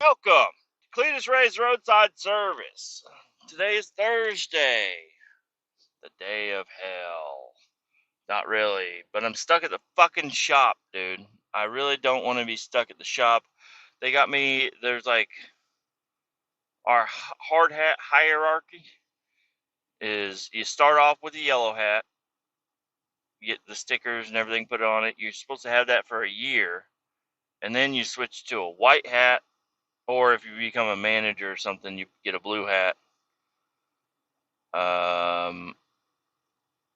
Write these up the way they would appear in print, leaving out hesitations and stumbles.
Welcome to Kletus Ray's Roadside Service. Today is Thursday, the day of hell. Not really, but I'm stuck at the fucking shop, dude. I really don't want to be stuck at the shop. They got me, there's like, our hard hat hierarchy is you start off with a yellow hat, you get the stickers and everything put on it. You're supposed to have that for a year, and then you switch to a white hat, or if you become a manager or something, you get a blue hat.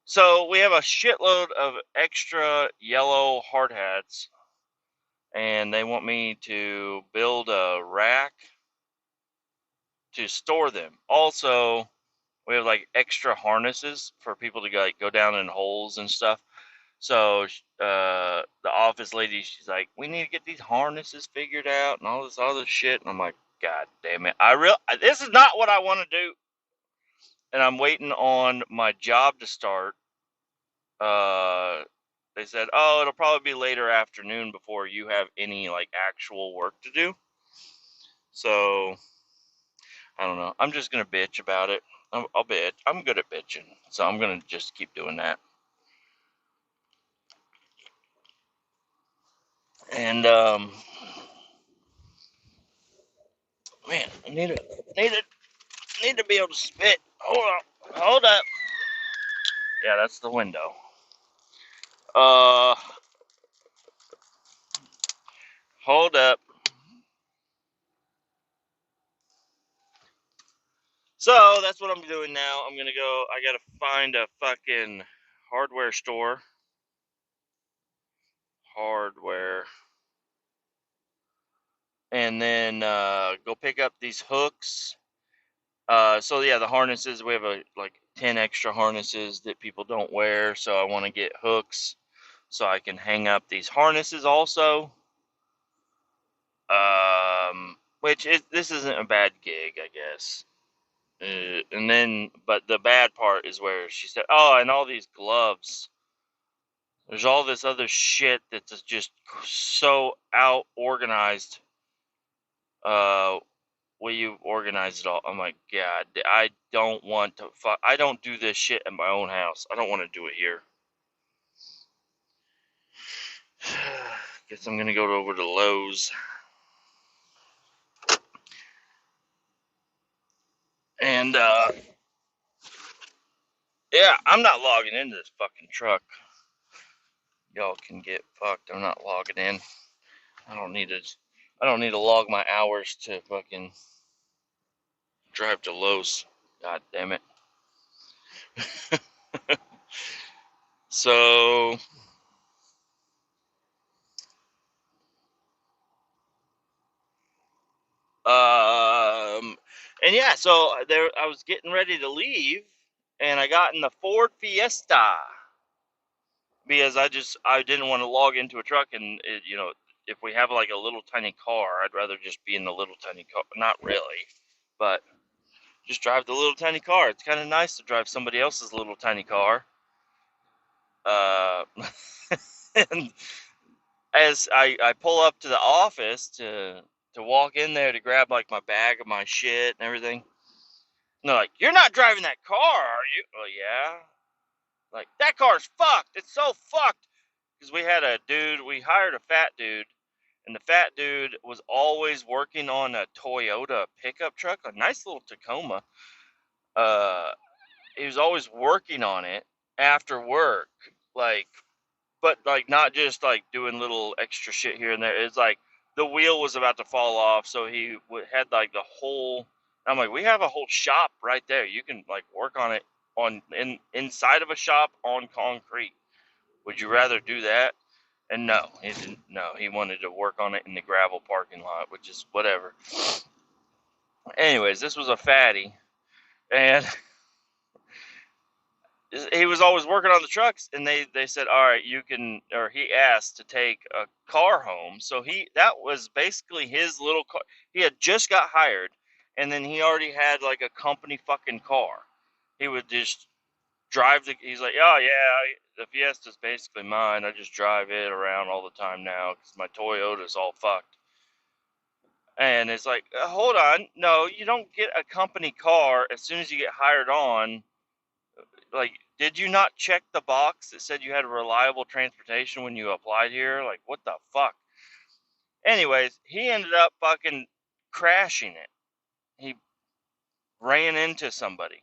So we have a shitload of extra yellow hard hats, and they want me to build a rack to store them. Also, we have like extra harnesses for people to go down in holes and stuff. So the office lady, she's like, "We need to get these harnesses figured out and all this other shit." And I'm like, "God damn it! This is not what I want to do." And I'm waiting on my job to start. They said, "Oh, it'll probably be later afternoon before you have any like actual work to do." So I don't know. I'm just gonna bitch about it. I'll bitch. I'm good at bitching, so I'm gonna just keep doing that. And man, need to need to be able to spit. Hold up. Yeah, that's the window. Uh, hold up. So that's what I'm doing now. I'm gonna go. I gotta find a fucking hardware store. Hardware. And then go pick up these hooks. So yeah, the harnesses, we have like 10 extra harnesses that people don't wear, so I want to get hooks so I can hang up these harnesses also. Which is this isn't a bad gig, I guess. And then, but the bad part is where she said, "Oh, and all these gloves. There's all this other shit that's just so out organized. Uh, Will you organize it all?" I'm like, "God, I don't want to. I don't do this shit in my own house. I don't want to do it here." Guess I'm gonna go over to Lowe's. And yeah, I'm not logging into this fucking truck. Y'all can get fucked. I'm not logging in. I don't need to. I don't need to log my hours to fucking drive to Lowe's. God damn it. So Um, and yeah, so there I was getting ready to leave, and I got in the Ford Fiesta because I didn't want to log into a truck, and if we have like a little tiny car, I'd rather just be in the little tiny car. Not really, but just drive the little tiny car. It's kind of nice to drive somebody else's little tiny car. Uh, and as I pull up to the office to walk in there to grab like my bag of my shit and everything. And they're like, "You're not driving that car, are you?" "Well, yeah." Like, "That car's fucked. It's so fucked." Because we hired a fat dude, and the fat dude was always working on a Toyota pickup truck, a nice little Tacoma. Uh, he was always working on it after work, like, but like not just like doing little extra shit here and there. It's like the wheel was about to fall off, so he had like the whole. I'm like, "We have a whole shop right there. You can like work on it inside of a shop on concrete. Would you rather do that?" And no, he didn't. No, he wanted to work on it in the gravel parking lot, which is whatever. Anyways, this was a fatty, and he was always working on the trucks, and they said, "All right, you can," or he asked to take a car home. So that was basically his little car. He had just got hired, and then he already had like a company fucking car. He would just drive he's like, "Oh yeah, the Fiesta's basically mine. I just drive it around all the time now because my Toyota's all fucked." And it's like, hold on, no, you don't get a company car as soon as you get hired on. Like, did you not check the box that said you had reliable transportation when you applied here? Like, what the fuck? Anyways, he ended up fucking crashing it. He ran into somebody,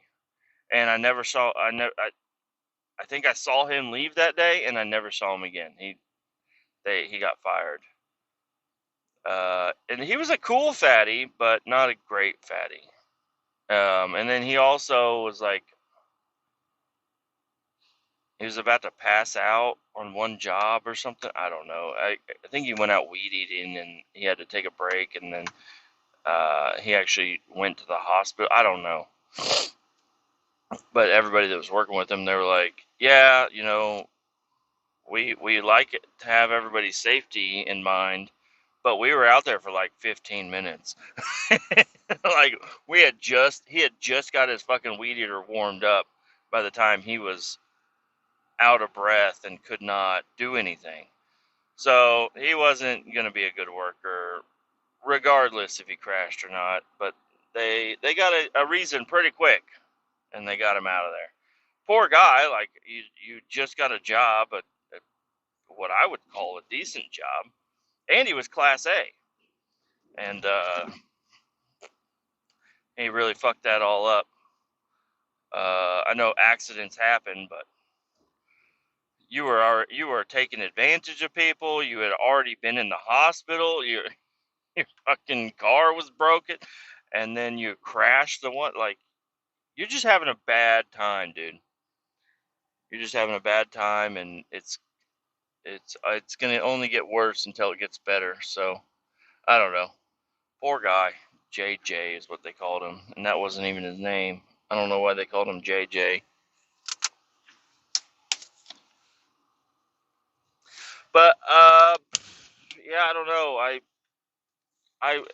and I never saw. I think I saw him leave that day, and I never saw him again. He got fired. And he was a cool fatty, but not a great fatty. And then he also was like, he was about to pass out on one job or something. I don't know. I think he went out weed eating and he had to take a break, and then he actually went to the hospital. I don't know. But everybody that was working with him, they were like, yeah, we like it to have everybody's safety in mind, but we were out there for like 15 minutes. Like he had just got his fucking weed eater warmed up by the time he was out of breath and could not do anything. So he wasn't going to be a good worker, regardless if he crashed or not. But they got a reason pretty quick, and they got him out of there. Poor guy, like you just got a job, what I would call a decent job, and he was Class A, and he really fucked that all up. I know accidents happen, but you were taking advantage of people. You had already been in the hospital. Your fucking car was broken, and then you crashed the one. Like, you're just having a bad time, dude. You're just having a bad time, and it's gonna only get worse until it gets better. So I don't know. Poor guy. JJ is what they called him, and that wasn't even his name. I don't know why they called him JJ. But yeah, I don't know.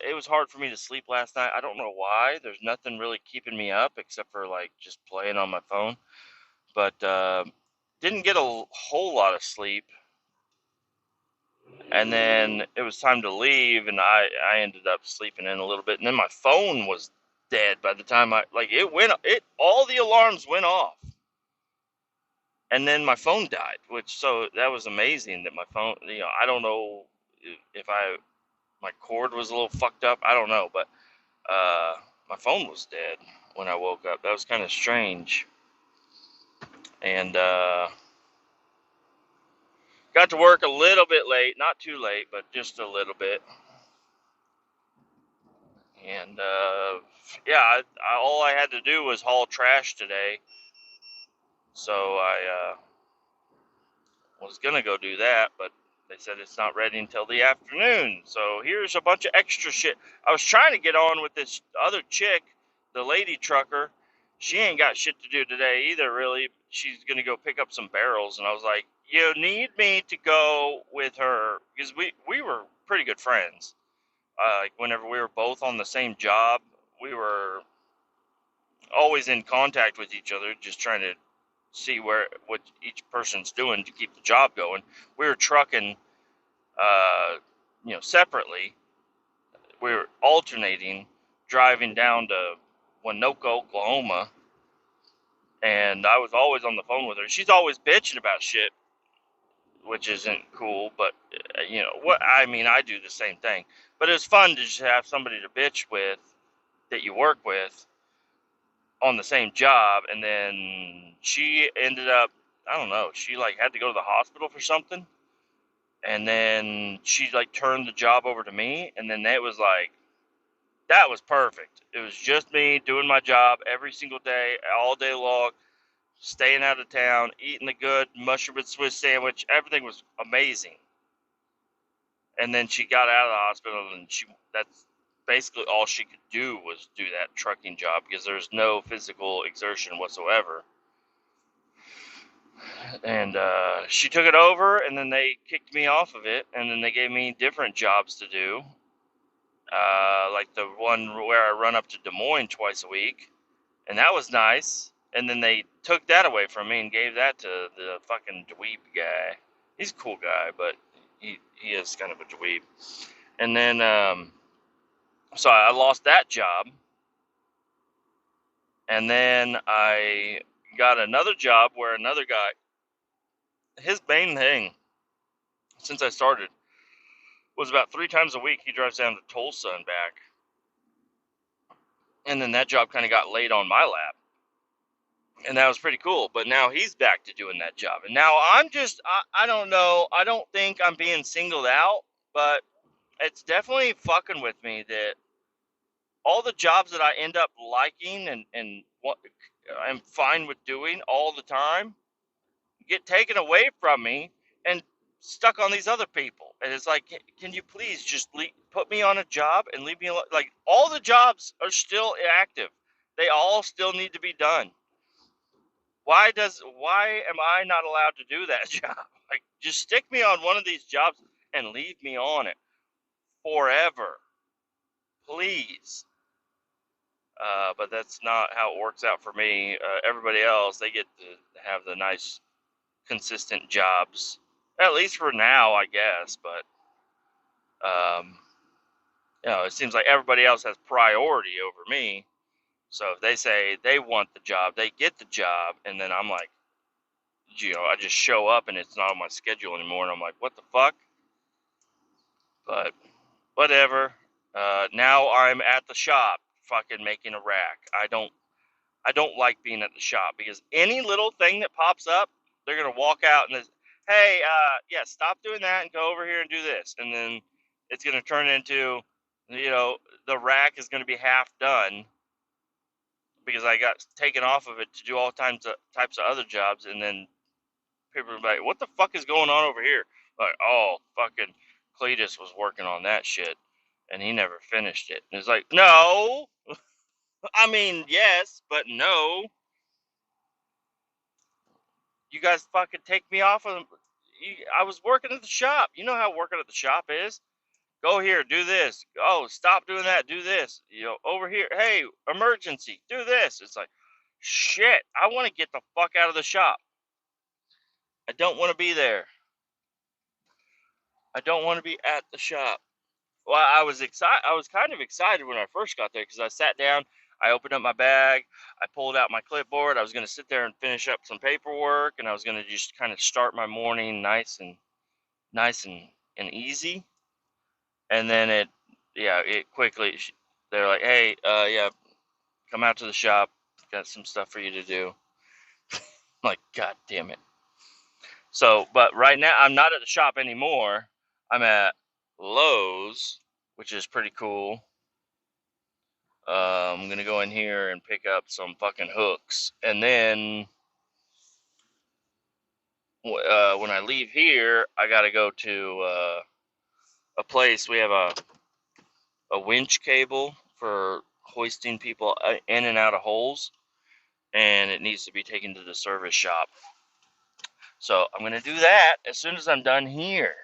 It was hard for me to sleep last night. I don't know why. There's nothing really keeping me up except for like just playing on my phone. But didn't get a whole lot of sleep. And then it was time to leave, and I ended up sleeping in a little bit. And then my phone was dead by the time all the alarms went off. And then my phone died, so that was amazing that my phone, I don't know if my cord was a little fucked up. I don't know, but my phone was dead when I woke up. That was kind of strange. And got to work a little bit late, not too late, but just a little bit. And yeah, all I had to do was haul trash today. So I was going to go do that, but they said it's not ready until the afternoon. So here's a bunch of extra shit. I was trying to get on with this other chick, the lady trucker. She ain't got shit to do today either, really. She's going to go pick up some barrels. And I was like, you need me to go with her, because we were pretty good friends. Like, whenever we were both on the same job, we were always in contact with each other, just trying to see what each person's doing to keep the job going. We were trucking, separately. We were alternating, driving down to Winoka, Oklahoma, and I was always on the phone with her. She's always bitching about shit, which isn't cool, but what I mean, I do the same thing. But it was fun to just have somebody to bitch with that you work with on the same job. And then she ended up, I don't know, she like had to go to the hospital for something, and then she like turned the job over to me, and then that was perfect. It was just me doing my job every single day, all day long, staying out of town, eating the good mushroom and Swiss sandwich. Everything was amazing. And then she got out of the hospital, and that's basically all she could do was do that trucking job, because there's no physical exertion whatsoever. And she took it over, and then they kicked me off of it, and then they gave me different jobs to do, like the one where I run up to Des Moines twice a week, and that was nice. And then they took that away from me and gave that to the fucking dweeb guy. He's a cool guy, but he is kind of a dweeb. And then So I lost that job, and then I got another job where another guy, his main thing since I started was about 3 times a week he drives down to Tulsa and back. And then that job kind of got laid on my lap. And that was pretty cool. But now he's back to doing that job. And now I'm just, I don't know. I don't think I'm being singled out, but it's definitely fucking with me that all the jobs that I end up liking and what I'm fine with doing all the time get taken away from me and stuck on these other people. And it's like, can you please just put me on a job and leave me alone? Like, all the jobs are still active. They all still need to be done. Why am I not allowed to do that job? Like, just stick me on one of these jobs and leave me on it forever, please. But that's not how it works out for me. Everybody else, they get to have the nice, consistent jobs, at least for now, I guess. But it seems like everybody else has priority over me. So if they say they want the job, they get the job, and then I'm like, I just show up and it's not on my schedule anymore, and I'm like, what the fuck? But whatever. Now I'm at the shop, fucking making a rack. I don't like being at the shop because any little thing that pops up, they're gonna walk out and hey, yeah, stop doing that and go over here and do this, and then it's gonna turn into, the rack is gonna be half done because I got taken off of it to do all types of other jobs, and then people are like, "What the fuck is going on over here?" Like, oh, fucking Kletus was working on that shit, and he never finished it. And it's like, no, I mean, yes, but no. You guys fucking take me off of. I was working at the shop. You know how working at the shop is. Go here, do this. Oh, stop doing that. Do this. Over here. Hey, emergency. Do this. It's like, shit. I want to get the fuck out of the shop. I don't want to be there. I don't want to be at the shop. Well, I was excited. I was kind of excited when I first got there because I sat down, I opened up my bag, I pulled out my clipboard. I was going to sit there and finish up some paperwork, and I was going to just kind of start my morning nice and easy. And then it quickly. They're like, "Hey, yeah, come out to the shop. Got some stuff for you to do." I'm like, God damn it. So, but right now I'm not at the shop anymore. I'm at Lowe's, which is pretty cool. I'm gonna go in here and pick up some fucking hooks, and then when I leave here, I gotta go to a place. We have a winch cable for hoisting people in and out of holes, and it needs to be taken to the service shop. So I'm gonna do that as soon as I'm done here.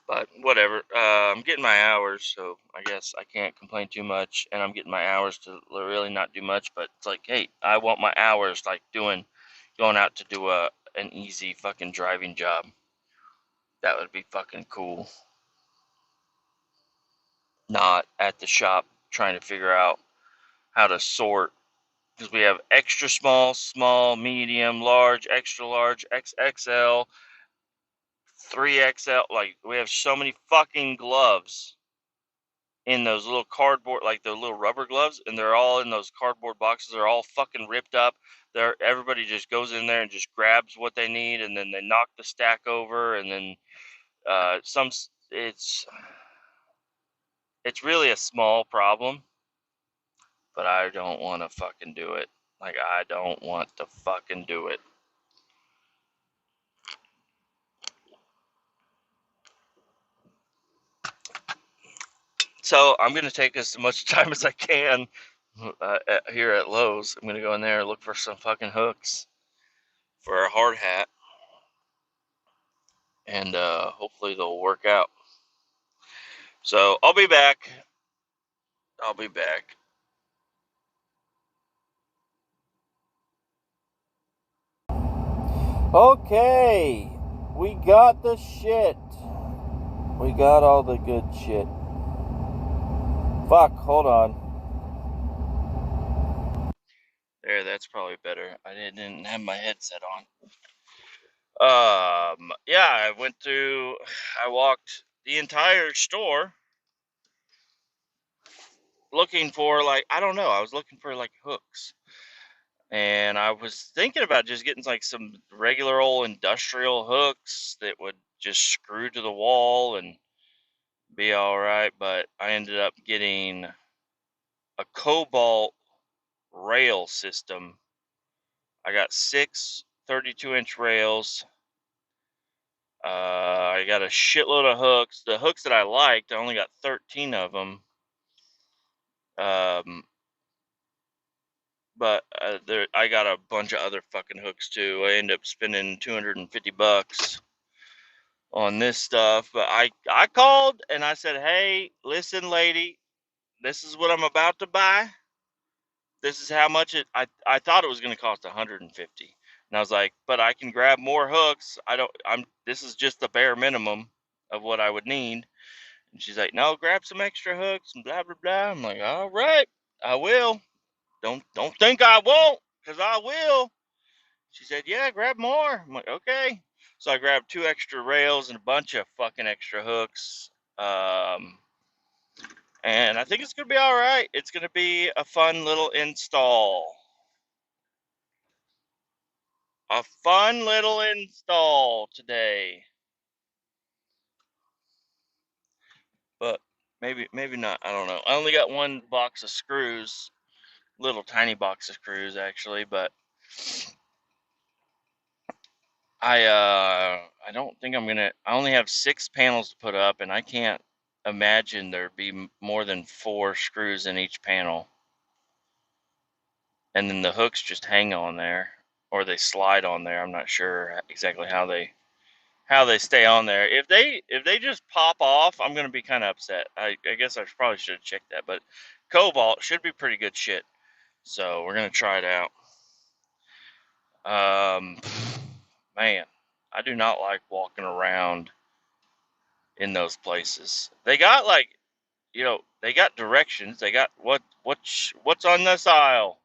But whatever. I'm getting my hours, so I guess I can't complain too much. And I'm getting my hours to really not do much. But it's like, hey, I want my hours like going out to do an easy fucking driving job. That would be fucking cool. Not at the shop trying to figure out how to sort, because we have extra small, small, medium, large, extra large, XXL, 3XL. Like, we have so many fucking gloves in those little cardboard, like the little rubber gloves, and they're all in those cardboard boxes. They're all fucking ripped up. Everybody just goes in there and just grabs what they need, and then they knock the stack over, and then it's really a small problem, but I don't want to fucking do it. Like, I don't want to fucking do it. So I'm gonna take as much time as I can here at Lowe's. I'm gonna go in there and look for some fucking hooks for a hard hat, and hopefully they'll work out. So I'll be back. I'll be back. Okay, we got the shit. We got all the good shit. Fuck, hold on. There, that's probably better. I didn't have my headset on. Yeah, I walked the entire store looking for, like, I don't know, I was looking for, like, hooks. And I was thinking about just getting, like, some regular old industrial hooks that would just screw to the wall and be all right, but I ended up getting a Cobalt rail system. I got 6 32-inch rails. I got a shitload of hooks. The hooks that I liked, I only got 13 of them. But I got a bunch of other fucking hooks too. I ended up spending $250 on this stuff. But I called and I said, "Hey, listen, lady, this is what I'm about to buy. This is how much I thought it was going to cost 150. And I was like, but I can grab more hooks. This is just the bare minimum of what I would need." And she's like, "No, grab some extra hooks and blah blah blah." I'm like, "All right, I will. Don't think I won't, cause I will." She said, "Yeah, grab more." I'm like, "Okay." So I grabbed 2 extra rails and a bunch of fucking extra hooks. And I think it's gonna be all right. It's gonna be a fun little install. A fun little install today. But maybe not. I don't know. I only got one box of screws, little tiny box of screws actually, but I don't think I only have 6 panels to put up, and I can't imagine there'd be more than 4 screws in each panel. And then the hooks just hang on there, or they slide on there. I'm not sure exactly how they stay on there. If they just pop off, I'm gonna be kind of upset. I guess I probably should have checked that, but Cobalt should be pretty good shit. So we're gonna try it out. Um, Man, I do not like walking around in those places. They got, like, they got directions. They got what's on this aisle,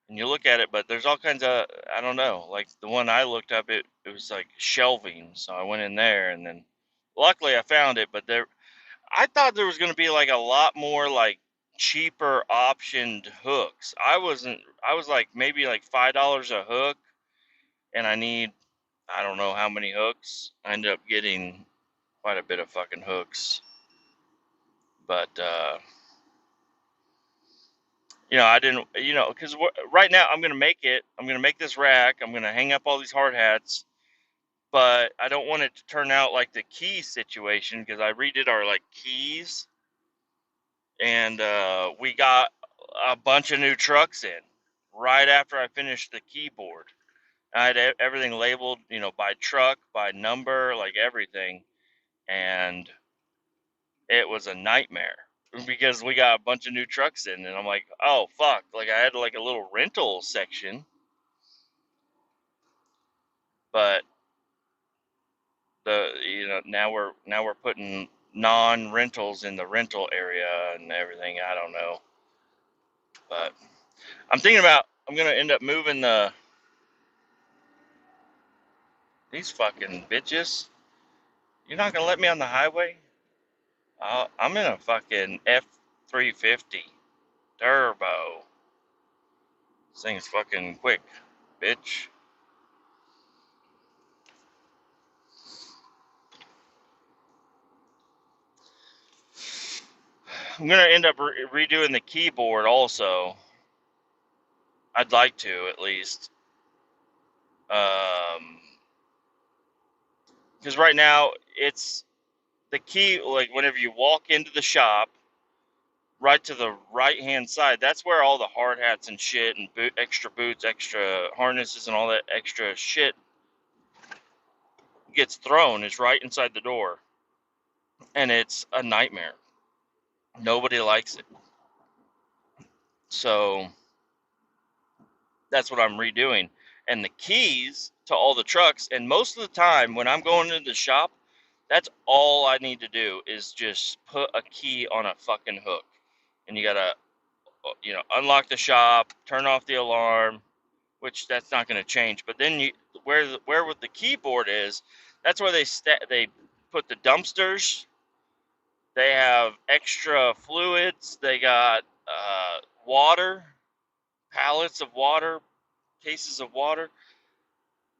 and you look at it, but there's all kinds of, I don't know. Like the one I looked up, it was like shelving, so I went in there, and then luckily I found it. But I thought there was going to be like a lot more like cheaper optioned hooks. I was like maybe like $5 a hook, and I don't know how many hooks. I ended up getting quite a bit of fucking hooks, but I didn't, because right now I'm gonna make it. I'm gonna make this rack. I'm gonna hang up all these hard hats, but I don't want it to turn out like the key situation, because I redid our like keys, and we got a bunch of new trucks in right after I finished the keyboard. I had everything labeled, by truck, by number, like everything, and it was a nightmare because we got a bunch of new trucks in, and I'm like, oh fuck, like I had like a little rental section, but now we're putting non-rentals in the rental area and everything. I don't know, but I'm gonna end up moving these fucking bitches. You're not gonna let me on the highway? I'm in a fucking F350 turbo. This thing's fucking quick, bitch. I'm gonna end up redoing the keyboard also. I'd like to, at least. Because right now it's the key. Like whenever you walk into the shop, right to the right hand side, that's where all the hard hats and shit and extra boots, extra harnesses, and all that extra shit gets thrown. Is right inside the door, and it's a nightmare. Nobody likes it. So that's what I'm redoing. and the keys to all the trucks. And most of the time when I'm going into the shop, that's all I need to do is just put a key on a fucking hook. And you gotta, unlock the shop, turn off the alarm, which that's not going to change. But then where with the keyboard is, that's where they put the dumpsters. They have extra fluids. They got water, pallets of water, cases of water,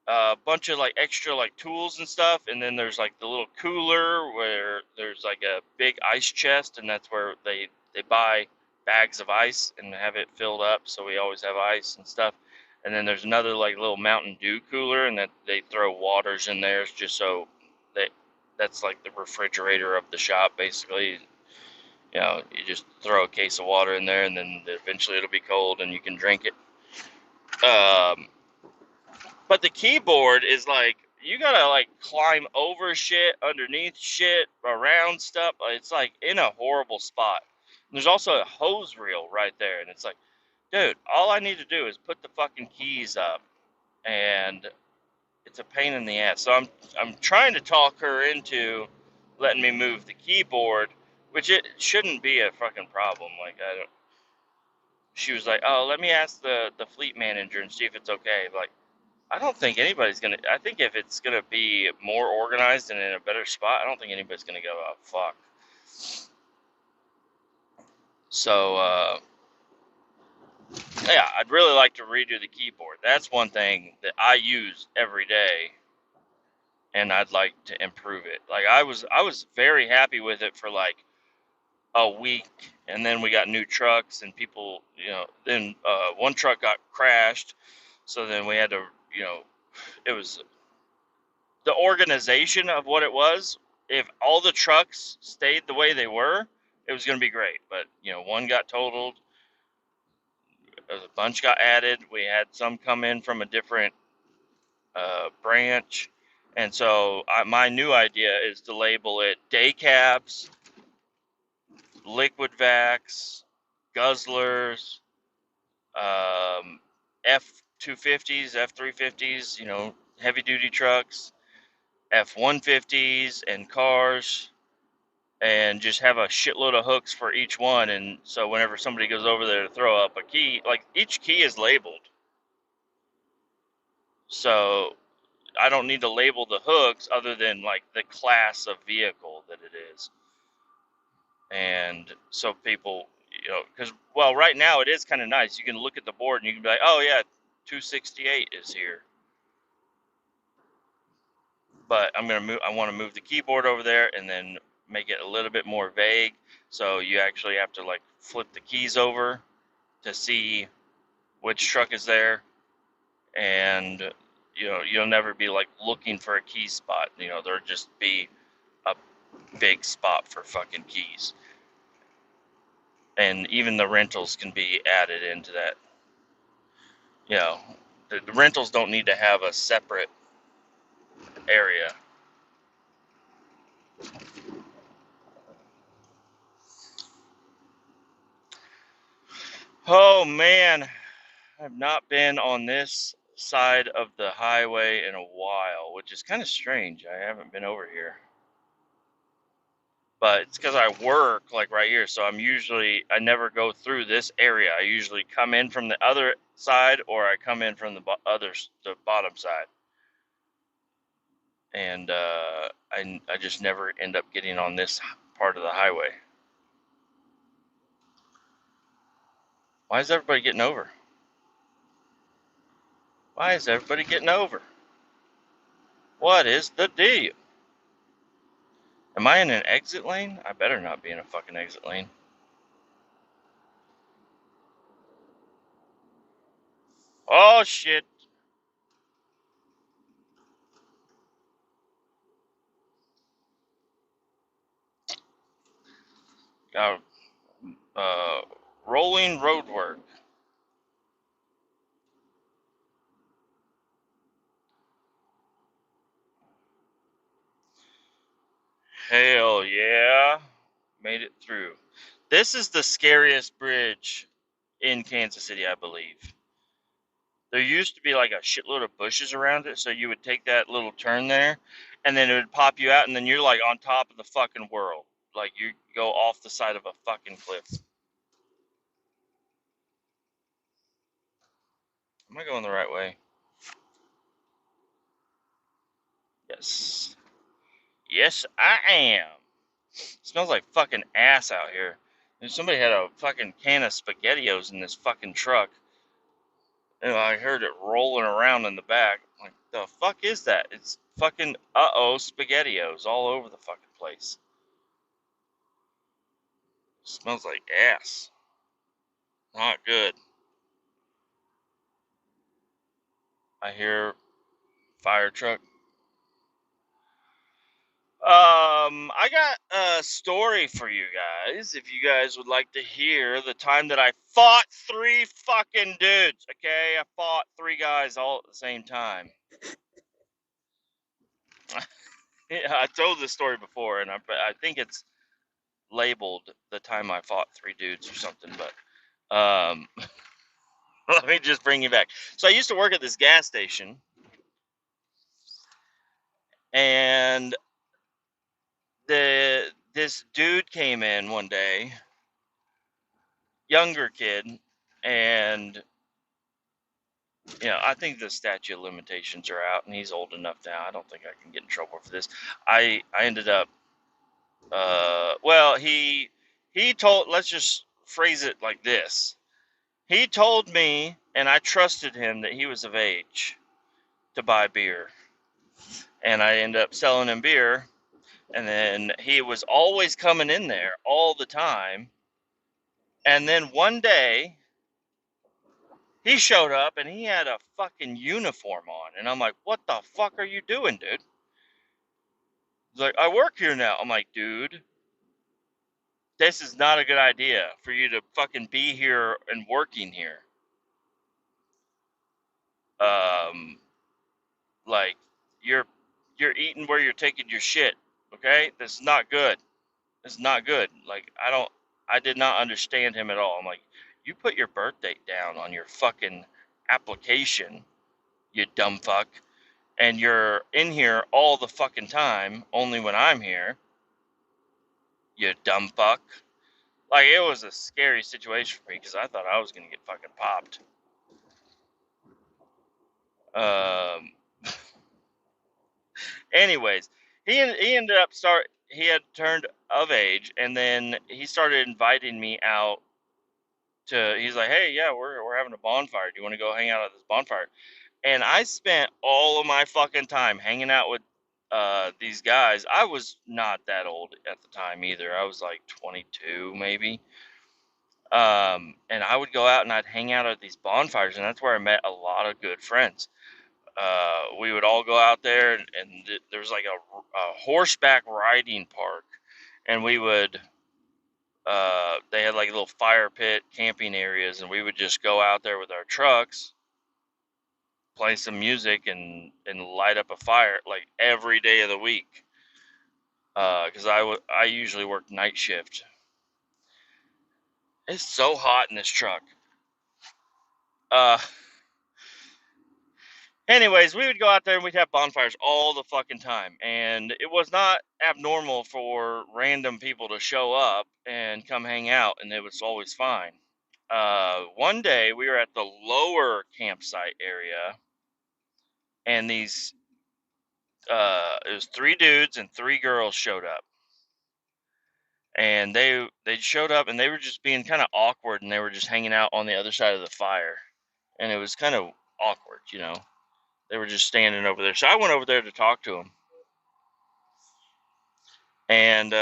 a bunch of like extra like tools and stuff. And then there's like the little cooler where there's like a big ice chest, and that's where they buy bags of ice and have it filled up, so we always have ice and stuff. And then there's another like little Mountain Dew cooler, and that they throw waters in there just so that that's like the refrigerator of the shop basically. You just throw a case of water in there, and then eventually it'll be cold and you can drink it. But the keyboard is like, you gotta like climb over shit, underneath shit, around stuff. It's like in a horrible spot. And there's also a hose reel right there, and it's like, dude, all I need to do is put the fucking keys up, and it's a pain in the ass. So I'm trying to talk her into letting me move the keyboard, which it shouldn't be a fucking problem. Like, I don't. She was like, oh, let me ask the fleet manager and see if it's okay. Like, I don't think anybody's gonna. I think if it's gonna be more organized and in a better spot, I don't think anybody's gonna go, oh fuck. So yeah, I'd really like to redo the keyboard. That's one thing that I use every day, and I'd like to improve it. Like I was very happy with it for like a week, and then we got new trucks and people, then one truck got crashed, so then we had to, it was the organization of what it was. If all the trucks stayed the way they were, it was going to be great. But one got totaled, a bunch got added. We had some come in from a different branch, and so my new idea is to label it day cabs, liquid vacs, guzzlers, F-250s, F-350s, heavy duty trucks, F-150s, and cars, and just have a shitload of hooks for each one. And so whenever somebody goes over there to throw up a key, like each key is labeled. So I don't need to label the hooks other than like the class of vehicle that it is. And so people, because, well, right now it is kind of nice. You can look at the board and you can be like, oh yeah, 268 is here. But I want to move the keyboard over there and then make it a little bit more vague. So you actually have to like flip the keys over to see which truck is there. And, you'll never be like looking for a key spot. There'll just be a big spot for fucking keys. And even the rentals can be added into that. The rentals don't need to have a separate area. Oh man, I've not been on this side of the highway in a while, which is kind of strange. I haven't been over here. But it's because I work like right here, so I never go through this area. I usually come in from the other side, or I come in from the bottom side, and I just never end up getting on this part of the highway. Why is everybody getting over? Why is everybody getting over? What is the deal? Am I in an exit lane? I better not be in a fucking exit lane. Oh shit. Got rolling road work. Hell yeah. Made it through. This is the scariest bridge in Kansas City, I believe. there used to be like a shitload of bushes around it, so you would take that little turn there, and then it would pop you out, and then you're like on top of the fucking world. Like you go off the side of a fucking cliff. Am I going the right way? Yes. Yes, I am. It smells like fucking ass out here. And somebody had a fucking can of SpaghettiOs in this fucking truck. And I heard it rolling around in the back. I'm like, the fuck is that? It's fucking SpaghettiOs all over the fucking place. It smells like ass. Not good. I hear fire truck. I got a story for you guys. If you guys would like to hear the time that I fought 3 fucking dudes. Okay, I fought 3 guys all at the same time. Yeah, I told this story before, and I think it's labeled the time I fought 3 dudes or something. But let me just bring you back. So I used to work at this gas station, and this dude came in one day, younger kid, and I think the statute of limitations are out, and he's old enough now. I don't think I can get in trouble for this. I ended up, well, he told. Let's just phrase it like this. He told me, and I trusted him that he was of age to buy beer, and I ended up selling him beer, and then he was always coming in there all the time, and then one day he showed up and he had a fucking uniform on, and I'm like, what the fuck are you doing, dude? He's like, I work here now. I'm like, dude, this is not a good idea for you to fucking be here and working here. Um, like you're eating where you're taking your shit. Okay, this is not good. This is not good. Like I did not understand him at all. I'm like, you put your birth date down on your fucking application, you dumb fuck, and you're in here all the fucking time, only when I'm here, you dumb fuck. Like, it was a scary situation for me because I thought I was going to get fucking popped. Um, anyways, he ended up he had turned of age, and then he started inviting me out to. He's like, hey, yeah, we're having a bonfire. Do you want to go hang out at this bonfire? And I spent all of my fucking time hanging out with these guys. I was not that old at the time either. I was like 22 maybe. And I would go out and I'd hang out at these bonfires, and that's where I met a lot of good friends. We would all go out there, and there was like a horseback riding park, and we would, they had like little fire pit camping areas, and we would just go out there with our trucks, play some music, and light up a fire like every day of the week. Because I usually work night shift. It's so hot in this truck. Uh, Anyways, we would go out there and we'd have bonfires all the fucking time. And it was not abnormal for random people to show up and come hang out, and it was always fine. One day we were at the lower campsite area, and it was 3 dudes and 3 girls showed up. And they showed up and they were just being kind of awkward, and they were just hanging out on the other side of the fire. And it was kind of awkward, They were just standing over there. So I went over there to talk to them. And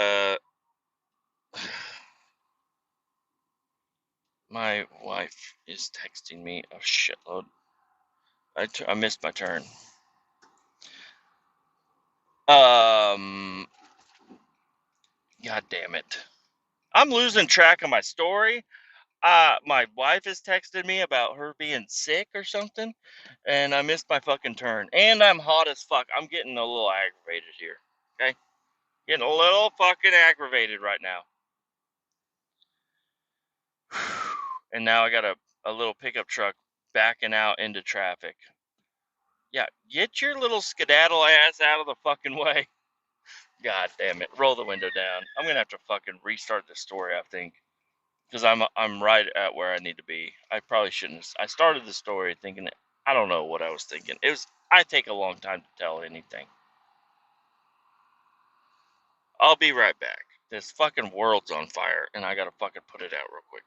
my wife is texting me a shitload. I missed my turn. God damn it. I'm losing track of my story. My wife has texted me about her being sick or something, and I missed my fucking turn. And I'm hot as fuck. I'm getting a little aggravated here. Okay? Getting a little fucking aggravated right now. And now I got a little pickup truck backing out into traffic. Yeah, get your little skedaddle ass out of the fucking way. God damn it. Roll the window down. I'm going to have to fucking restart the story, I think. Because I'm right at where I need to be. I probably shouldn't. I started the story thinking, I don't know what I was thinking. I take a long time to tell anything. I'll be right back. This fucking world's on fire, and I gotta fucking put it out real quick.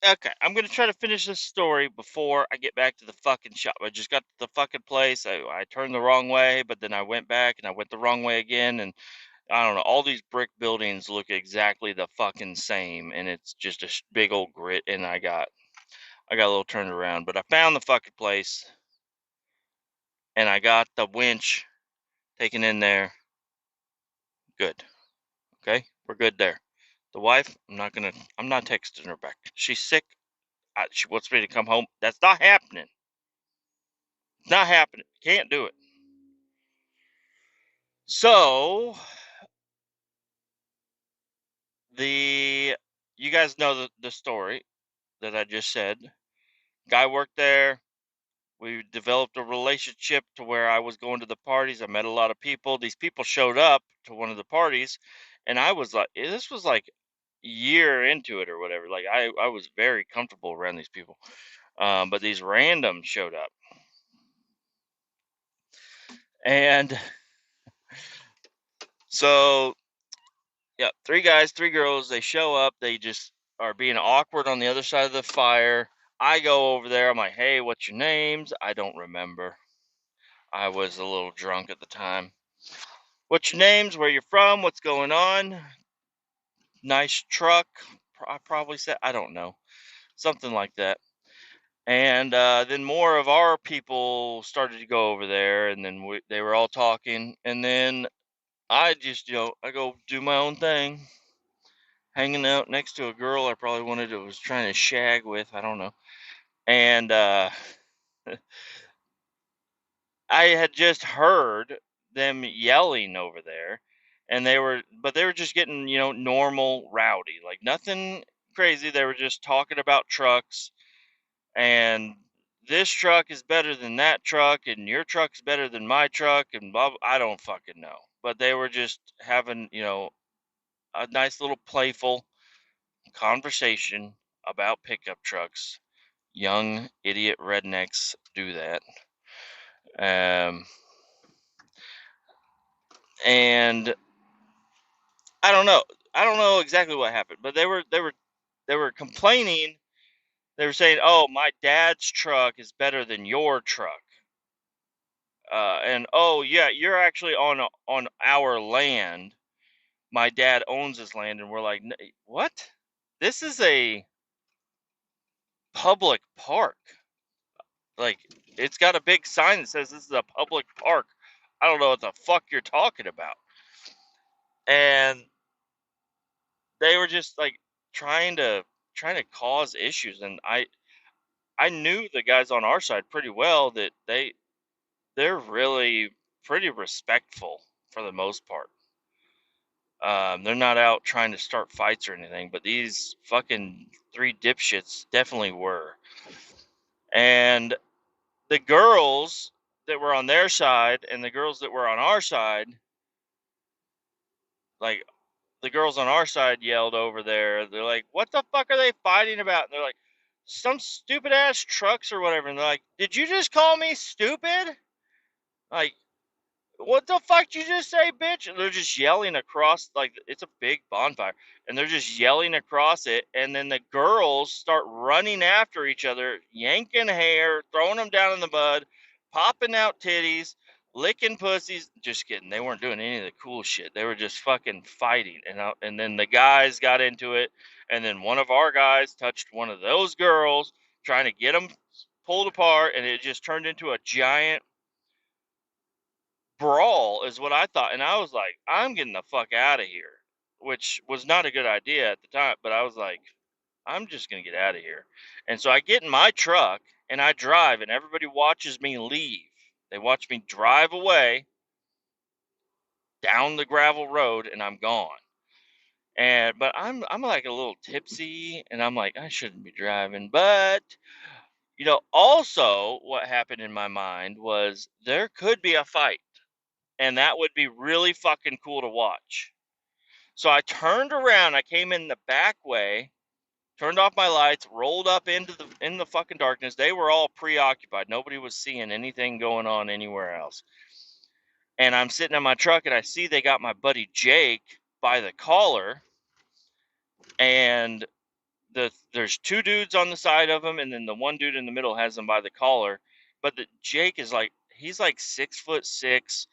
Okay, I'm gonna try to finish this story before I get back to the fucking shop. I just got to the fucking place. I turned the wrong way, but then I went back and I went the wrong way again, and I don't know. All these brick buildings look exactly the fucking same, and it's just a big old grit. And I got a little turned around, but I found the fucking place, and I got the winch taken in there. Good. Okay, we're good there. The wife, I'm not texting her back. She's sick. She wants me to come home. That's not happening. It's not happening. Can't do it. So you guys know the story that I just said. Guy worked there. We developed a relationship to where I was going to the parties. I met a lot of people. These people showed up to one of the parties, and I was like, this was like a year into it or whatever. Like I was very comfortable around these people. But these randoms showed up, and so yeah, three guys, three girls. They show up. They just are being awkward on the other side of the fire. I go over there. I'm like, hey, what's your names? I don't remember. I was a little drunk at the time. What's your names? Where you're from? What's going on? Nice truck. I probably said, I don't know. Something like that. And then more of our people started to go over there, and then they were all talking. And then I just, I go do my own thing, hanging out next to a girl I probably was trying to shag with. I don't know. And I had just heard them yelling over there, and they were just getting, normal rowdy, like nothing crazy. They were just talking about trucks, and this truck is better than that truck, and your truck's better than my truck, and blah, I don't fucking know. But they were just having, a nice little playful conversation about pickup trucks. Young idiot rednecks do that. Um, and I don't know. I don't know exactly what happened, but they were complaining. They were saying, "Oh, my dad's truck is better than your truck," and oh yeah, you're actually on our land. My dad owns this land, and we're like, what? This is a public park. Like, it's got a big sign that says this is a public park. I don't know what the fuck you're talking about. And they were just like trying to cause issues, and I knew the guys on our side pretty well that they're really pretty respectful for the most part. They're not out trying to start fights or anything, but these fucking three dipshits definitely were. And the girls that were on their side and the girls that were on our side, like the girls on our side yelled over there. They're like, "What the fuck are they fighting about?" And they're like, "Some stupid ass trucks or whatever." And they're like, "Did you just call me stupid? Like, what the fuck did you just say, bitch?" And they're just yelling across, like, it's a big bonfire, and they're just yelling across it. And then the girls start running after each other, yanking hair, throwing them down in the mud, popping out titties, licking pussies. Just kidding. They weren't doing any of the cool shit. They were just fucking fighting. And then the guys got into it. And then one of our guys touched one of those girls, trying to get them pulled apart. And it just turned into a giant brawl is what I thought. And I was like, I'm getting the fuck out of here, which was not a good idea at the time. But I was like, I'm just going to get out of here. And so I get in my truck and I drive, and everybody watches me leave. They watch me drive away down the gravel road, and I'm gone. But I'm like a little tipsy, and I'm like, I shouldn't be driving. But Also what happened in my mind was there could be a fight, and that would be really fucking cool to watch. So I turned around, I came in the back way, turned off my lights, rolled up in the fucking darkness. They were all preoccupied. Nobody was seeing anything going on anywhere else. And I'm sitting in my truck and I see they got my buddy Jake by the collar, and there's two dudes on the side of him, and then the one dude in the middle has him by the collar. But Jake is like, he's like 6'6",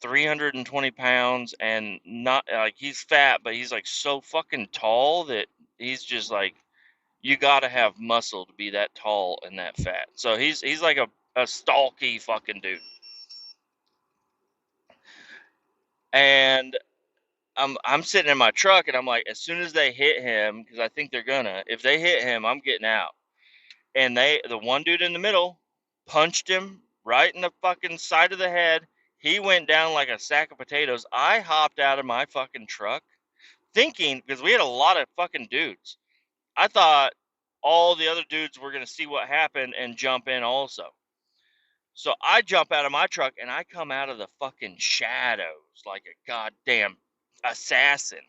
320 pounds, and not like he's fat, but he's like so fucking tall that he's just like, you gotta have muscle to be that tall and that fat. So he's like a stalky fucking dude. And I'm sitting in my truck and I'm like, as soon as they hit him, because I think they're gonna, if they hit him, I'm getting out. And the one dude in the middle punched him right in the fucking side of the head. He went down like a sack of potatoes. I hopped out of my fucking truck thinking, because we had a lot of fucking dudes. I thought all the other dudes were gonna see what happened and jump in also. So I jump out of my truck and I come out of the fucking shadows like a goddamn assassin.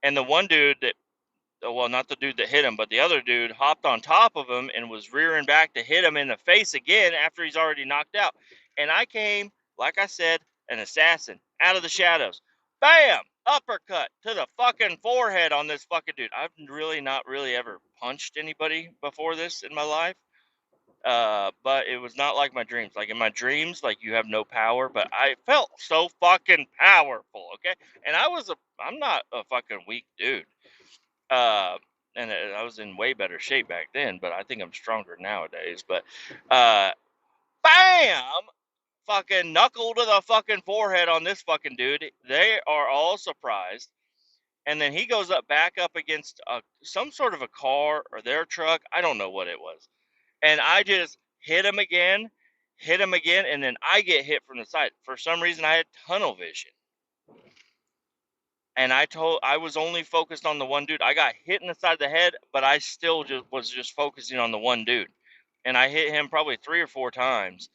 And the one dude that, well, not the dude that hit him, but the other dude hopped on top of him and was rearing back to hit him in the face again after he's already knocked out. And I came, like I said, an assassin out of the shadows. Bam! Uppercut to the fucking forehead on this fucking dude. I've really not really ever punched anybody before this in my life. But it was not like my dreams. Like in my dreams, like you have no power, but I felt so fucking powerful, okay? And I'm not a fucking weak dude. Uh, and I was in way better shape back then, but I think I'm stronger nowadays. But, bam! Fucking knuckle to the fucking forehead on this fucking dude. They are all surprised. And then he goes back up against some sort of a car or their truck. I don't know what it was. And I just hit him again, and then I get hit from the side. For some reason, I had tunnel vision. And I was only focused on the one dude. I got hit in the side of the head, but I still was just focusing on the one dude. And I hit him probably 3 or 4 times,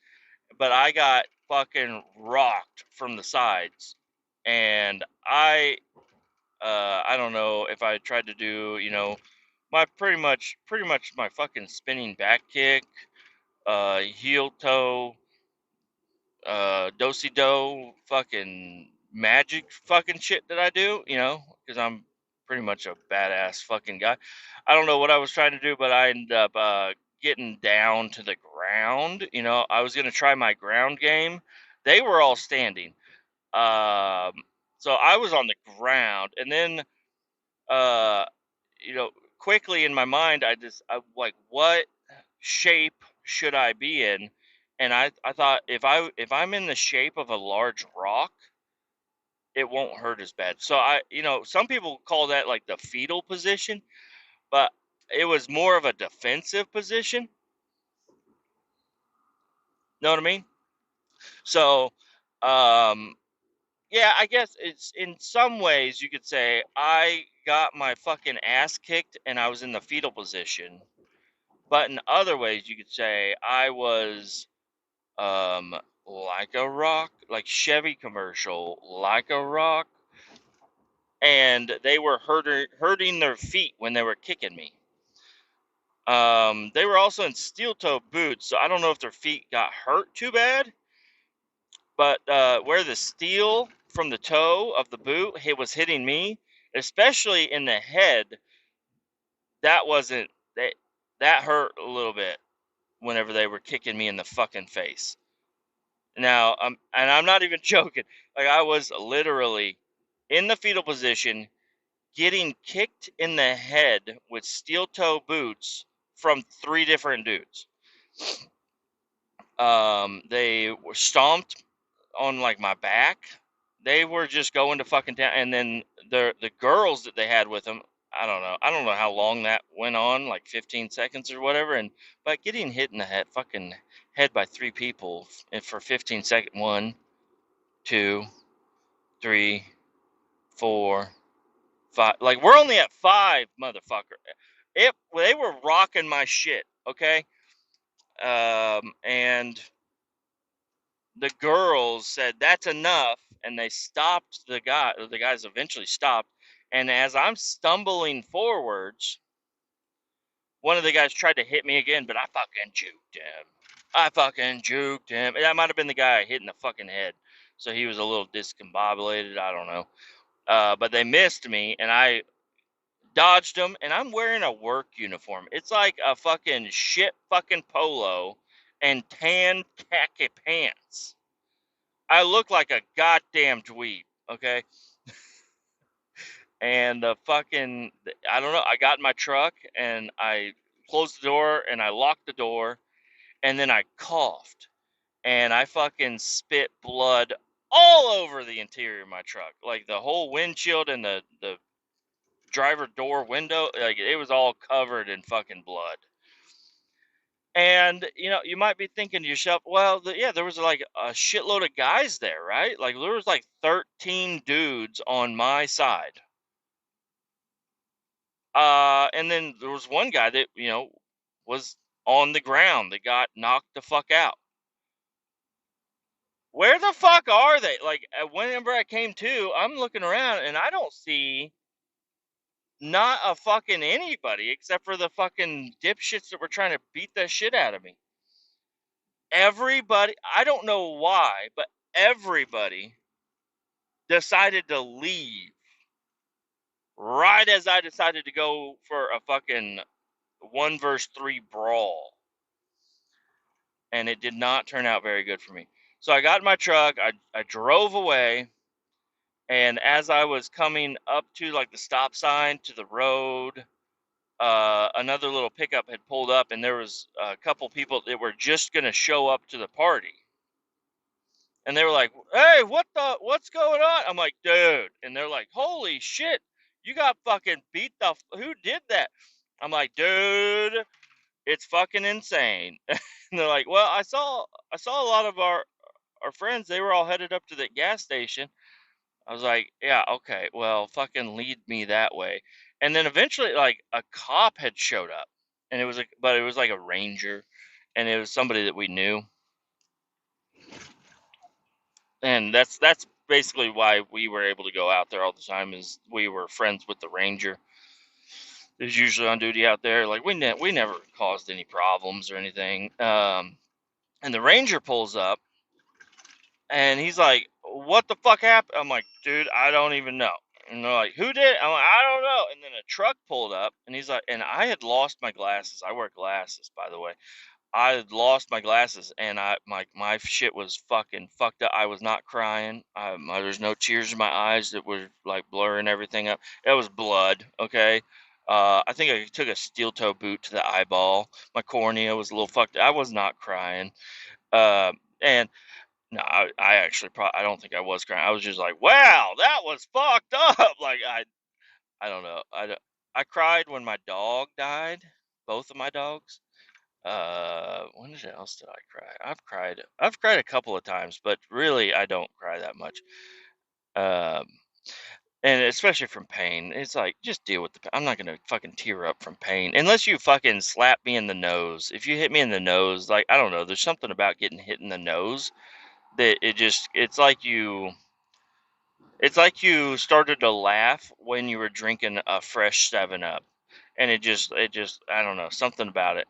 but I got fucking rocked from the sides. And I don't know if I tried to do, my pretty much my fucking spinning back kick, heel toe, do-si do fucking magic fucking shit that I do, because I'm pretty much a badass fucking guy. I don't know what I was trying to do, but I ended up getting down to the ground. I was going to try my ground game. They were all standing. Um, so I was on the ground, and then, uh, quickly in my mind, I like, what shape should I be in? And I thought if I'm in the shape of a large rock, it won't hurt as bad. So some people call that like the fetal position, but it was more of a defensive position. Know what I mean? So, um, yeah, I guess it's in some ways you could say I got my fucking ass kicked and I was in the fetal position. But in other ways you could say I was like a rock, like Chevy commercial, like a rock, and they were hurting their feet when they were kicking me. They were also in steel toe boots, so I don't know if their feet got hurt too bad, but where the steel from the toe of the boot was hitting me, especially in the head, that wasn't that hurt a little bit whenever they were kicking me in the fucking face. Now, and I'm not even joking. Like I was literally in the fetal position, getting kicked in the head with steel toe boots from 3 different dudes. They were stomped on like my back. They were just going to fucking town. And then the girls that they had with them, I don't know. I don't know how long that went on, like 15 seconds or whatever. But getting hit in the fucking head by 3 people for 15 seconds. 1, 2, 3, 4, 5. Like we're only at 5, motherfucker. They were rocking my shit, okay? And the girls said that's enough, and they stopped the guy. The guys eventually stopped, and as I'm stumbling forwards, one of the guys tried to hit me again, but I fucking juked him. I fucking juked him. That might have been the guy I hit in the fucking head, so he was a little discombobulated. I don't know. But they missed me, and I dodged them, and I'm wearing a work uniform. It's like a fucking shit fucking polo and tan khaki pants. I look like a goddamn dweeb, okay? And the fucking, I don't know, I got in my truck and I closed the door and I locked the door and then I coughed and I fucking spit blood all over the interior of my truck. Like the whole windshield and the driver door window, like it was all covered in fucking blood. And you might be thinking to yourself, well, yeah, there was like a shitload of guys there, right? Like there was like 13 dudes on my side. And then there was one guy that, was on the ground that got knocked the fuck out. Where the fuck are they? Like, whenever I came to, I'm looking around and I don't see not a fucking anybody except for the fucking dipshits that were trying to beat the shit out of me. Everybody, I don't know why, but everybody decided to leave right as I decided to go for a fucking 1 versus 3 brawl. And it did not turn out very good for me. So I got in my truck, I drove away, and as I was coming up to like the stop sign to the road, another little pickup had pulled up, and there was a couple people that were just gonna show up to the party, and they were like, "Hey, what's going on?" I'm like, "Dude," and they're like, "Holy shit, you got fucking beat who did that?" I'm like, "Dude, it's fucking insane." And they're like, "Well, I saw a lot of our friends, they were all headed up to the gas station." I was like, "Yeah, okay, well, fucking lead me that way." And then eventually, like, a cop had showed up, and but it was like a ranger, and it was somebody that we knew, and that's basically why we were able to go out there all the time, is we were friends with the ranger. Who's usually on duty out there. Like we never caused any problems or anything. And the ranger pulls up, and he's like, "What the fuck happened?" I'm like, "Dude, I don't even know." And they're like, "Who did?" I'm like, "I don't know." And then a truck pulled up, and he's like, and I had lost my glasses. I wear glasses, by the way. I had lost my glasses, and my shit was fucking fucked up. I was not crying. There's no tears in my eyes that were like blurring everything up. It was blood. Okay. I think I took a steel toe boot to the eyeball. My cornea was a little fucked. I was not crying. And no, I actually I don't think I was crying. I was just like, wow, that was fucked up. Like I don't know. I cried when my dog died. Both of my dogs. When else did I cry? I've cried a couple of times, but really I don't cry that much. Um, and especially from pain. It's like, just deal with the pain. I'm not gonna fucking tear up from pain unless you fucking slap me in the nose. If you hit me in the nose, like, I don't know, there's something about getting hit in the nose that it's like you started to laugh when you were drinking a fresh 7 Up, and it just I don't know, something about it.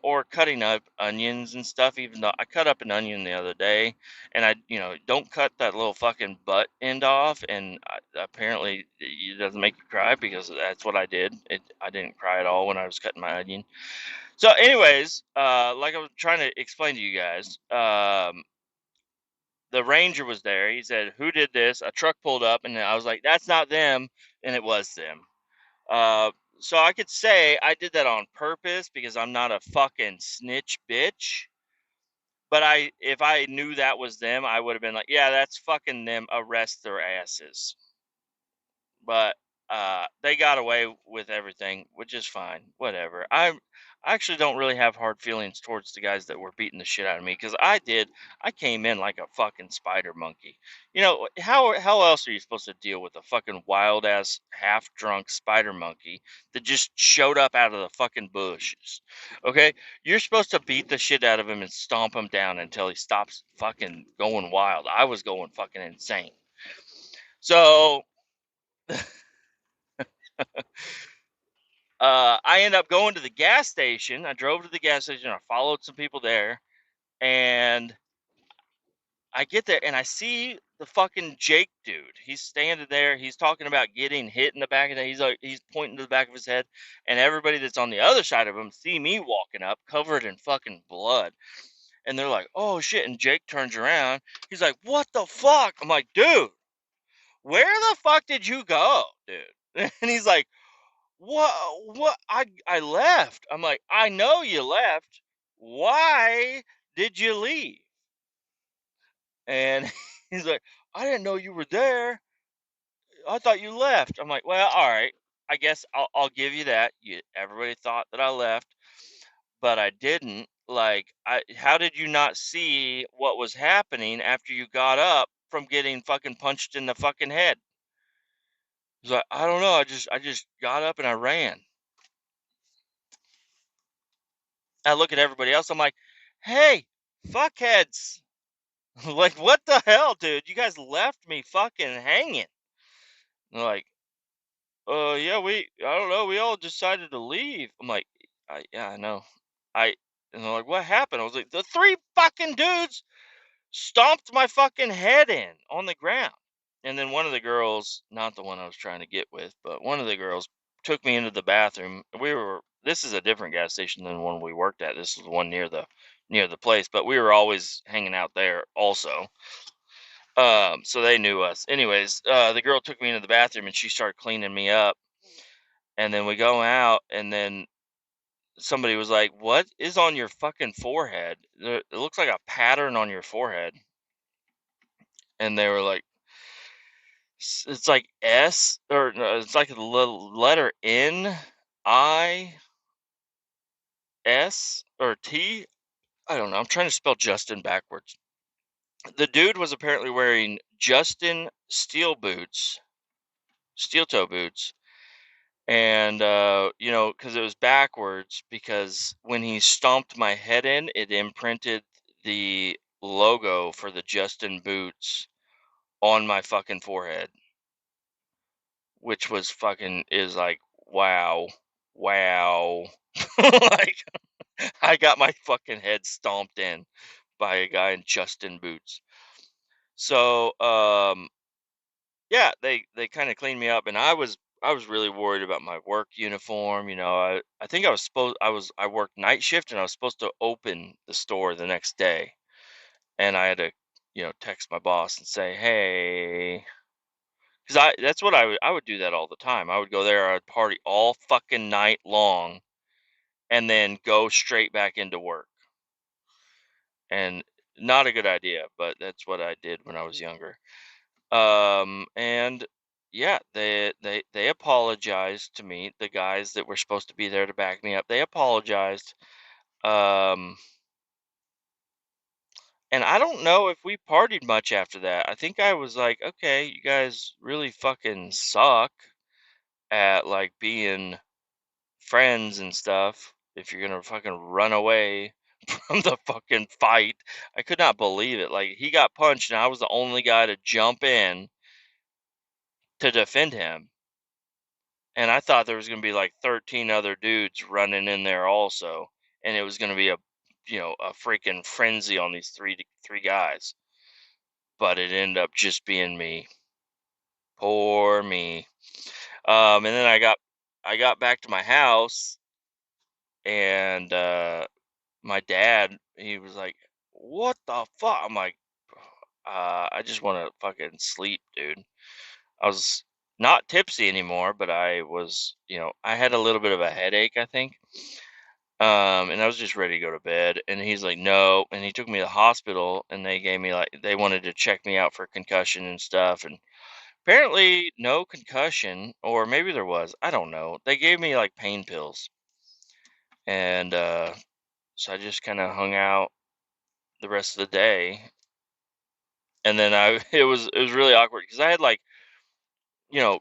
Or cutting up onions and stuff. Even though I cut up an onion the other day, and I don't cut that little fucking butt end off, and apparently it doesn't make you cry, because that's what I did. I didn't cry at all when I was cutting my onion. So, anyways, like I was trying to explain to you guys, the ranger was there. He said, "Who did this?" A truck pulled up, and I was like, "That's not them," and it was them. Uh, so I could say I did that on purpose because I'm not a fucking snitch bitch. But if I knew that was them, I would have been like, "Yeah, that's fucking them. Arrest their asses." But they got away with everything, which is fine. Whatever. I actually don't really have hard feelings towards the guys that were beating the shit out of me, because I did. I came in like a fucking spider monkey. You know, how else are you supposed to deal with a fucking wild ass half drunk spider monkey that just showed up out of the fucking bushes? Okay, you're supposed to beat the shit out of him and stomp him down until he stops fucking going wild. I was going fucking insane. So I end up going to the gas station. I drove to the gas station. I followed some people there, and I get there and I see the fucking Jake dude. He's standing there. He's talking about getting hit in the back of the head. He's like, he's pointing to the back of his head, and everybody that's on the other side of him see me walking up covered in fucking blood. And they're like, "Oh shit." And Jake turns around. He's like, "What the fuck?" I'm like, "Dude, where the fuck did you go, dude?" And he's like, What? I left." I'm like, "I know you left. Why did you leave?" And he's like, "I didn't know you were there. I thought you left." I'm like, "Well, all right. I guess I'll give you that. Everybody thought that I left, but I didn't. Like, how did you not see what was happening after you got up from getting fucking punched in the fucking head?" He's like, "I don't know. I just got up and I ran." I look at everybody else. I'm like, "Hey, fuckheads." Like, what the hell, dude? You guys left me fucking hanging. They're like, yeah, I don't know, we all decided to leave." I'm like, yeah, I know. And they're like, "What happened?" I was like, "The three fucking dudes stomped my fucking head in on the ground." And then one of the girls, not the one I was trying to get with, but one of the girls took me into the bathroom. This is a different gas station than the one we worked at. This is the one near the place, but we were always hanging out there also. So they knew us. Anyways, the girl took me into the bathroom and she started cleaning me up. And then we go out, and then somebody was like, "What is on your fucking forehead? It looks like a pattern on your forehead." And they were like, It's like S, or no, it's like the letter N-I-S or T. I don't know. I'm trying to spell Justin backwards. The dude was apparently wearing Justin steel toe boots, and because it was backwards, because when he stomped my head in, it imprinted the logo for the Justin boots on my fucking forehead, which was fucking is like, wow, wow. Like, I got my fucking head stomped in by a guy in Justin boots. So yeah, they kind of cleaned me up, and I was really worried about my work uniform. I think I worked night shift, and I was supposed to open the store the next day, and I had to text my boss and say, "Hey," because that's what I would do that all the time. I would go there, I'd party all fucking night long, and then go straight back into work. And not a good idea, but that's what I did when I was younger. And yeah, they apologized to me, the guys that were supposed to be there to back me up. They apologized. Um, and I don't know if we partied much after that. I think I was like, "Okay, you guys really fucking suck at like being friends and stuff. If you're gonna fucking run away from the fucking fight." I could not believe it. Like, he got punched and I was the only guy to jump in to defend him. And I thought there was gonna be like 13 other dudes running in there also, and it was gonna be a freaking frenzy on these three guys. But it ended up just being me. Poor me. And then I got back to my house, and my dad, he was like, "What the fuck?" I'm like, I just want to fucking sleep, dude." I was not tipsy anymore, but I had a little bit of a headache, I think. And I was just ready to go to bed. And he's like, "No." And he took me to the hospital, and they wanted to check me out for concussion and stuff. And apparently, no concussion, or maybe there was. I don't know. They gave me like pain pills. And so I just kind of hung out the rest of the day, and then it was really awkward because I had like, you know,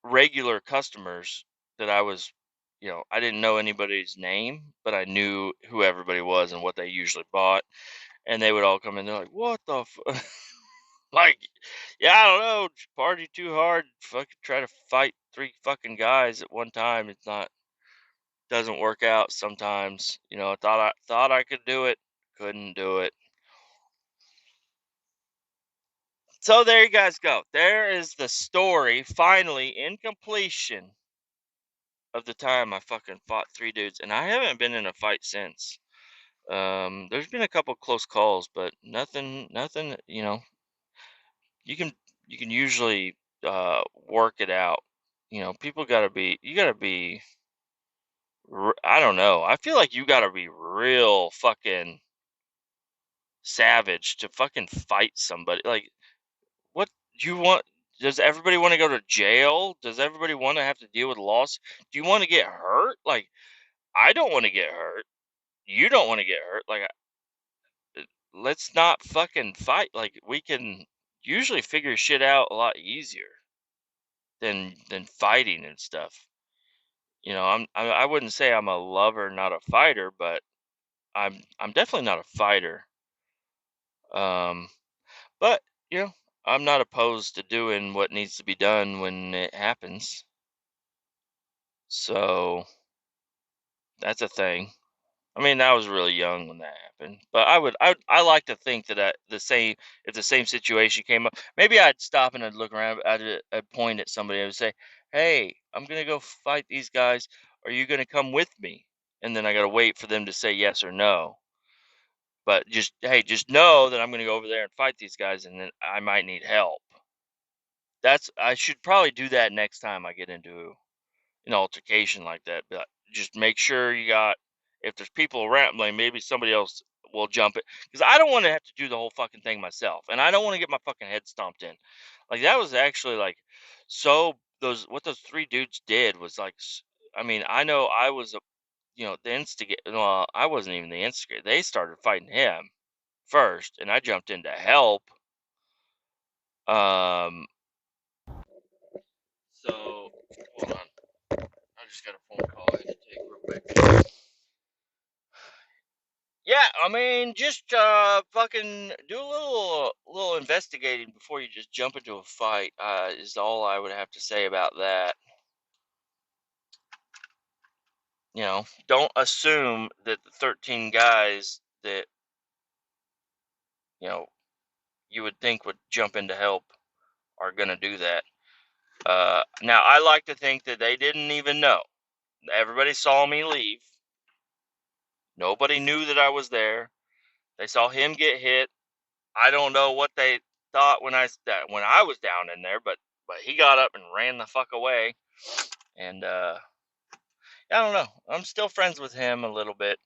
regular customers that I was, I didn't know anybody's name, but I knew who everybody was and what they usually bought, and they would all come in. They're like, "What the like, yeah, I don't know, party too hard, fucking try to fight three fucking guys at one time. It's not doesn't work out sometimes. I thought I could do it, couldn't do it." So there you guys go. There is the story, finally in completion, of the time I fucking fought three dudes, and I haven't been in a fight since. There's been a couple close calls, but nothing. You can you can usually work it out. People you gotta be. I don't know. I feel like you gotta be real fucking savage to fucking fight somebody. Like, what do you want? Does everybody want to go to jail? Does everybody want to have to deal with loss? Do you want to get hurt? Like, I don't want to get hurt. You don't want to get hurt. Like, let's not fucking fight. Like, we can usually figure shit out a lot easier than fighting and stuff. I wouldn't say I'm a lover, not a fighter, but I'm definitely not a fighter. Um, but you know, I'm not opposed to doing what needs to be done when it happens. So that's a thing. I mean, I was really young when that happened, but I like to think that if the same situation came up, maybe I'd stop and I'd look around, I'd point at somebody and I'd say, "Hey, I'm gonna go fight these guys. Are you gonna come with me?" And then I gotta wait for them to say yes or no. But just know that I'm gonna go over there and fight these guys, and then I might need help. I should probably do that next time I get into an altercation like that. But just make sure if there's people around, like maybe somebody else will jump it, because I don't want to have to do the whole fucking thing myself, and I don't want to get my fucking head stomped in. Like, that was actually like, so those what those three dudes did was like, I mean, I know I was the instigator. Well, I wasn't even the instigator. They started fighting him first, and I jumped in to help. Um, so hold on. I just got a phone call I have to take real quick. Yeah, I mean, just fucking do a little investigating before you just jump into a fight. Is all I would have to say about that. Don't assume that the 13 guys that you know you would think would jump in to help are gonna do that. Now I like to think that they didn't even know. Everybody saw me leave. Nobody knew that I was there. They saw him get hit. I don't know what they thought when I was down in there, but he got up and ran the fuck away. And I don't know. I'm still friends with him a little bit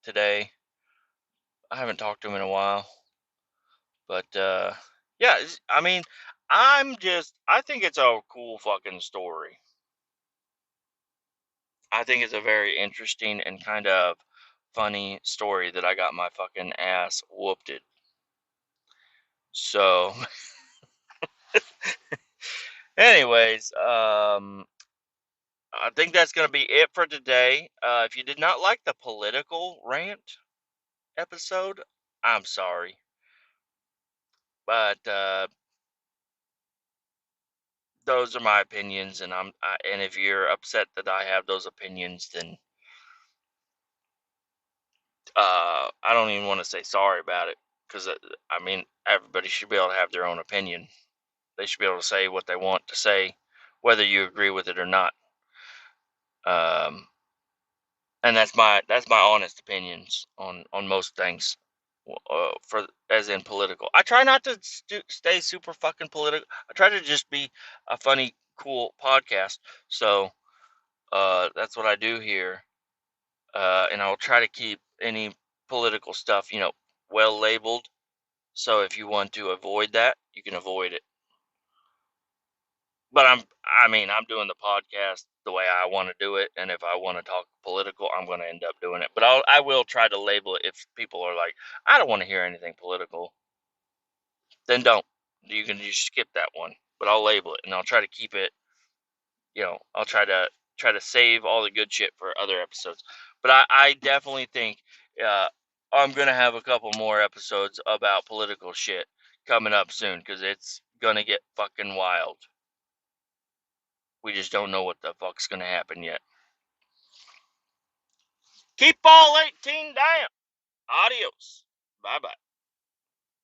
today. I haven't talked to him in a while, but yeah. I mean, I think it's a cool fucking story. I think it's a very interesting and kind of funny story that I got my fucking ass whooped it. So, anyways, I think that's going to be it for today. If you did not like the political rant episode, I'm sorry, but those are my opinions, and if you're upset that I have those opinions, then I don't even want to say sorry about it, because I mean, everybody should be able to have their own opinion. They should be able to say what they want to say, whether you agree with it or not. Um, and that's my honest opinions on most things. For as in political, I try not to stay super fucking political. I try to just be a funny, cool podcast. So that's what I do here, and I'll try to keep any political stuff, well labeled. So if you want to avoid that, you can avoid it. But I'm doing the podcast the way I want to do it, and if I want to talk political, I'm going to end up doing it. But I will try to label it if people are like, I don't want to hear anything political, then don't. You can just skip that one. But I'll label it, and I'll try to keep it. I'll try to save all the good shit for other episodes. But I definitely think I'm gonna have a couple more episodes about political shit coming up soon because it's gonna get fucking wild. We just don't know what the fuck's gonna happen yet. Keep all 18 down. Adios. Bye bye.